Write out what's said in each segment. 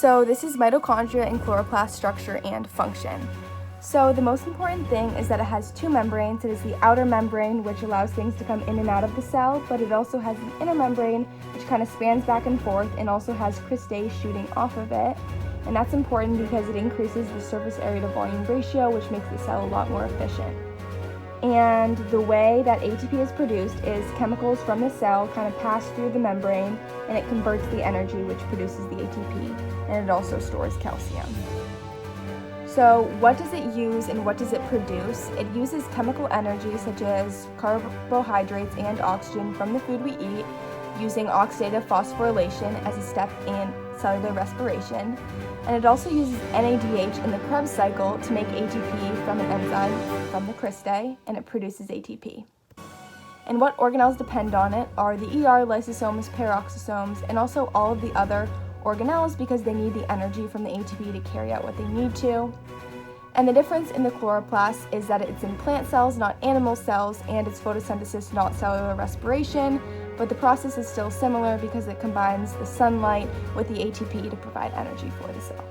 So this is mitochondria and chloroplast structure and function. So the most important thing is that it has two membranes. It is the outer membrane, which allows things to come in and out of the cell, but it also has an inner membrane, which kind of spans back and forth and also has cristae shooting off of it. And that's important because it increases the surface area to volume ratio, which makes the cell a lot more efficient. And the way that ATP is produced is chemicals from the cell kind of pass through the membrane, and it converts the energy, which produces the ATP, and it also stores calcium. So what does it use and what does it produce? It uses chemical energy such as carbohydrates and oxygen from the food we eat, using oxidative phosphorylation as a step in cellular respiration. And it also uses NADH in the Krebs cycle to make ATP from an enzyme from the cristae, and it produces ATP. And what organelles depend on it are the ER, lysosomes, peroxisomes, and also all of the other organelles because they need the energy from the ATP to carry out what they need to. And the difference in the chloroplast is that it's in plant cells, not animal cells, and it's photosynthesis, not cellular respiration, but the process is still similar because it combines the sunlight with the ATP to provide energy for the cell.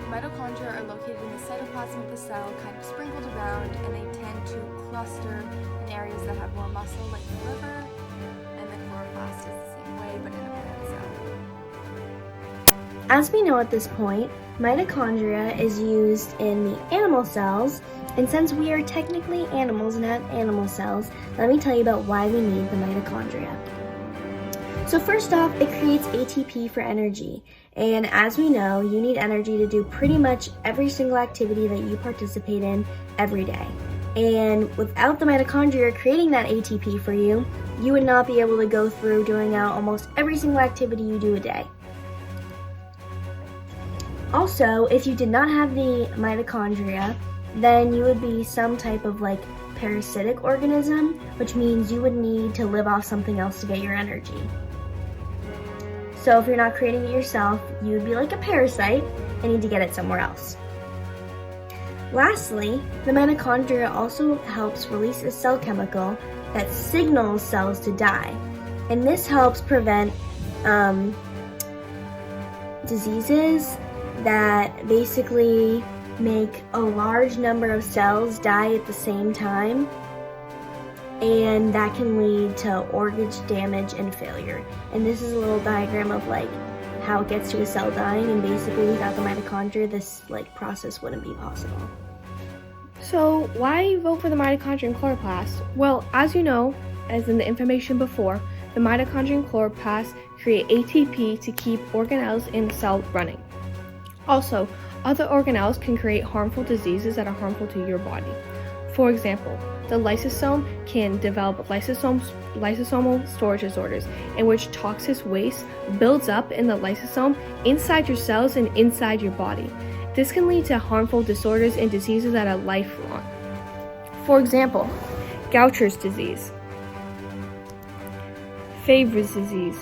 Mitochondria are located in the cytoplasm of the cell, kind of sprinkled around, and they tend to cluster in areas that have more muscle, like the liver, and the chloroplast is the same way, but in a plant cell. As we know at this point, mitochondria is used in the animal cells, and since we are technically animals and have animal cells, let me tell you about why we need the mitochondria. So first off, it creates ATP for energy, and as we know, you need energy to do pretty much every single activity that you participate in every day. And without the mitochondria creating that ATP for you, you would not be able to go through doing out almost every single activity you do a day. Also, if you did not have the mitochondria, then you would be some type of parasitic organism, which means you would need to live off something else to get your energy. So if you're not creating it yourself, you would be like a parasite and need to get it somewhere else. Lastly, the mitochondria also helps release a cell chemical that signals cells to die. And this helps prevent diseases that basically make a large number of cells die at the same time, and that can lead to organ damage and failure. And this is a little diagram of how it gets to a cell dying, and basically without the mitochondria this process wouldn't be possible. So why vote for the mitochondria and chloroplast? Well, as you know, as in the information before, the mitochondria and chloroplast create ATP to keep organelles in the cell running. Also, other organelles can create harmful diseases that are harmful to your body. For example, the lysosome can develop lysosomal storage disorders, in which toxic waste builds up in the lysosome inside your cells and inside your body. This can lead to harmful disorders and diseases that are lifelong. For example, Gaucher's disease, Fabry's disease,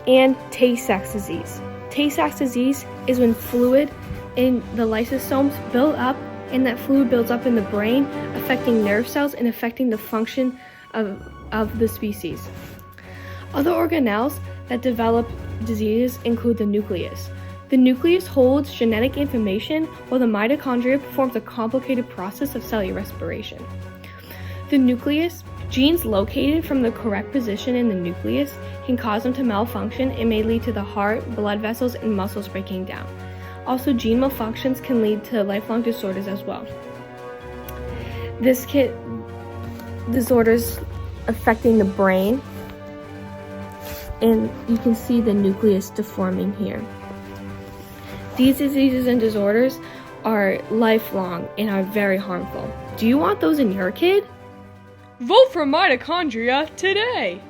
and Tay-Sachs disease. Tay-Sachs disease is when fluid in the lysosomes build up, and that fluid builds up in the brain, affecting nerve cells and affecting the function of the species. Other organelles that develop diseases include the nucleus. The nucleus holds genetic information, while the mitochondria performs a complicated process of cellular respiration. The nucleus, genes located from the correct position in the nucleus can cause them to malfunction and may lead to the heart, blood vessels, and muscles breaking down. Also, gene malfunctions can lead to lifelong disorders as well. Disorders affecting the brain, and you can see the nucleus deforming here. These diseases and disorders are lifelong and are very harmful. Do you want those in your kid? Vote for mitochondria today!